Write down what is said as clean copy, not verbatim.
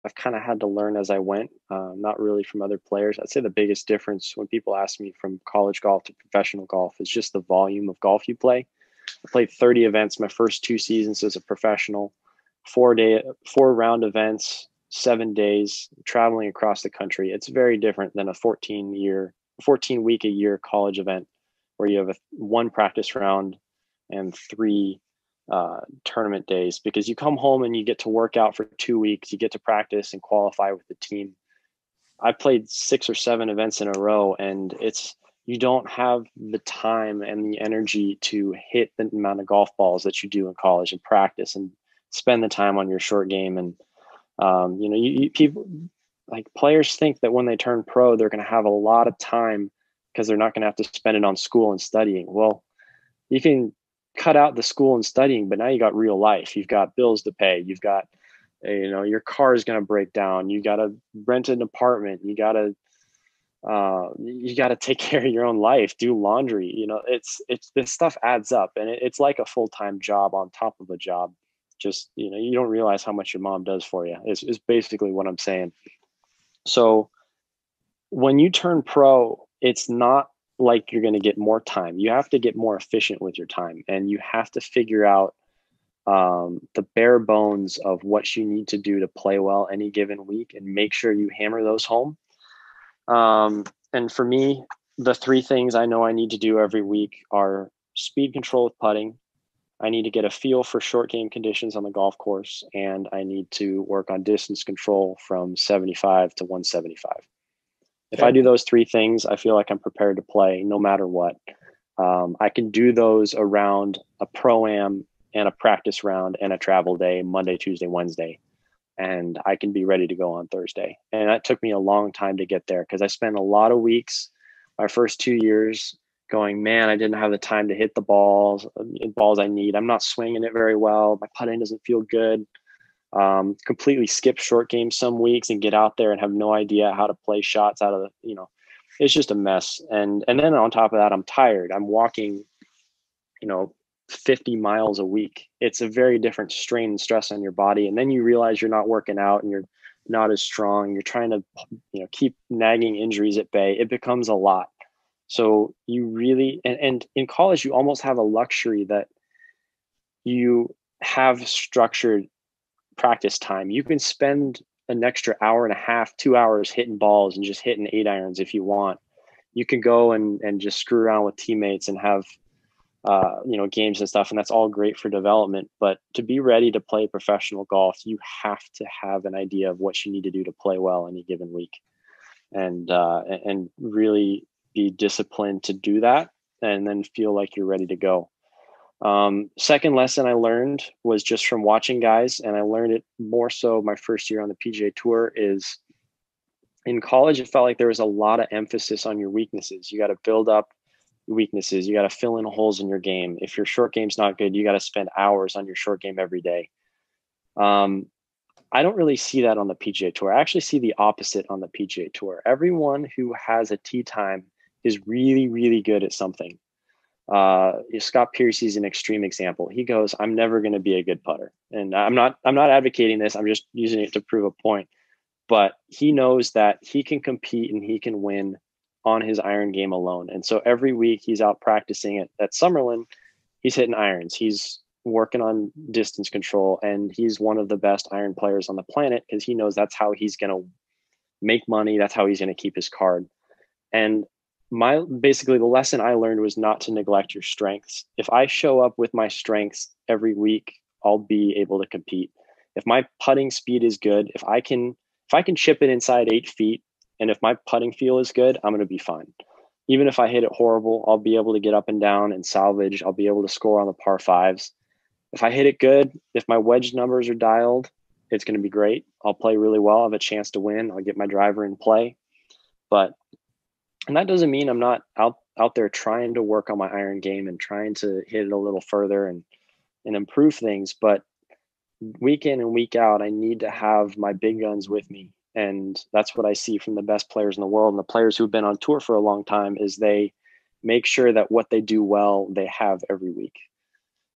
I've kind of had to learn as I went, not really from other players. I'd say the biggest difference when people ask me from college golf to professional golf is just the volume of golf you play. I played 30 events my first 2 seasons as a professional, 4 round events, 7 days, traveling across the country. It's very different than a 14 week a year college event where you have one practice round and three tournament days, because you come home and you get to work out for 2 weeks, you get to practice and qualify with the team. I played 6 or 7 events in a row, and you don't have the time and the energy to hit the amount of golf balls that you do in college and practice and spend the time on your short game. And people, like, players think that when they turn pro, they're going to have a lot of time because they're not going to have to spend it on school and studying. Well, you can cut out the school and studying, but now you got real life. You've got bills to pay. You've got, your car is going to break down. You got to rent an apartment. You got to take care of your own life, do laundry. It's this stuff adds up, and it's like a full-time job on top of a job. Just, you don't realize how much your mom does for you is basically what I'm saying. So when you turn pro, it's not like you're going to get more time. You have to get more efficient with your time, and you have to figure out the bare bones of what you need to do to play well any given week and make sure you hammer those home. And for me, the 3 things I know I need to do every week are speed control with putting. I need to get a feel for short game conditions on the golf course, and I need to work on distance control from 75 to 175. If I Okay. do those 3 things, I feel like I'm prepared to play no matter what. I can do those around a pro-am and a practice round and a travel day, Monday, Tuesday, Wednesday. And I can be ready to go on Thursday. And that took me a long time to get there, because I spent a lot of weeks, my first 2 years, going, man, I didn't have the time to hit the balls I need. I'm not swinging it very well. My putting doesn't feel good. Completely skip short game some weeks and get out there and have no idea how to play shots out of it's just a mess. And then on top of that, I'm tired. I'm walking, you know, 50 miles a week. It's a very different strain and stress on your body. And then you realize you're not working out and you're not as strong. You're trying to, keep nagging injuries at bay. It becomes a lot. So you really, and in college, you almost have a luxury that you have structured practice time. You can spend an extra hour and a half, 2 hours hitting balls and just hitting 8 irons if you want. You can go and just screw around with teammates and have games and stuff, and that's all great for development. But to be ready to play professional golf, you have to have an idea of what you need to do to play well any given week, and really be disciplined to do that, and then feel like you're ready to go. Second lesson I learned was just from watching guys, and I learned it more so my first year on the PGA Tour, is in college, it felt like there was a lot of emphasis on your weaknesses. You got to build up weaknesses. You got to fill in holes in your game. If your short game's not good, you got to spend hours on your short game every day. I don't really see that on the PGA Tour. I actually see the opposite on the PGA Tour. Everyone who has a tee time is really, really good at something. Scott Piercy's an extreme example. He goes, "I'm never going to be a good putter," and I'm not advocating this. I'm just using it to prove a point. But he knows that he can compete and he can win on his iron game alone. And so every week he's out practicing it at Summerlin. He's hitting irons. He's working on distance control, and he's one of the best iron players on the planet because he knows that's how he's going to make money. That's how he's going to keep his card. And basically the lesson I learned was not to neglect your strengths. If I show up with my strengths every week, I'll be able to compete. If my putting speed is good, if I can chip it inside 8 feet, and if my putting feel is good, I'm going to be fine. Even if I hit it horrible, I'll be able to get up and down and salvage. I'll be able to score on the par fives. If I hit it good, if my wedge numbers are dialed, it's going to be great. I'll play really well. I have a chance to win. I'll get my driver in play. And that doesn't mean I'm not out there trying to work on my iron game and trying to hit it a little further and improve things. But week in and week out, I need to have my big guns with me. And that's what I see from the best players in the world. And the players who've been on tour for a long time is they make sure that what they do well, they have every week.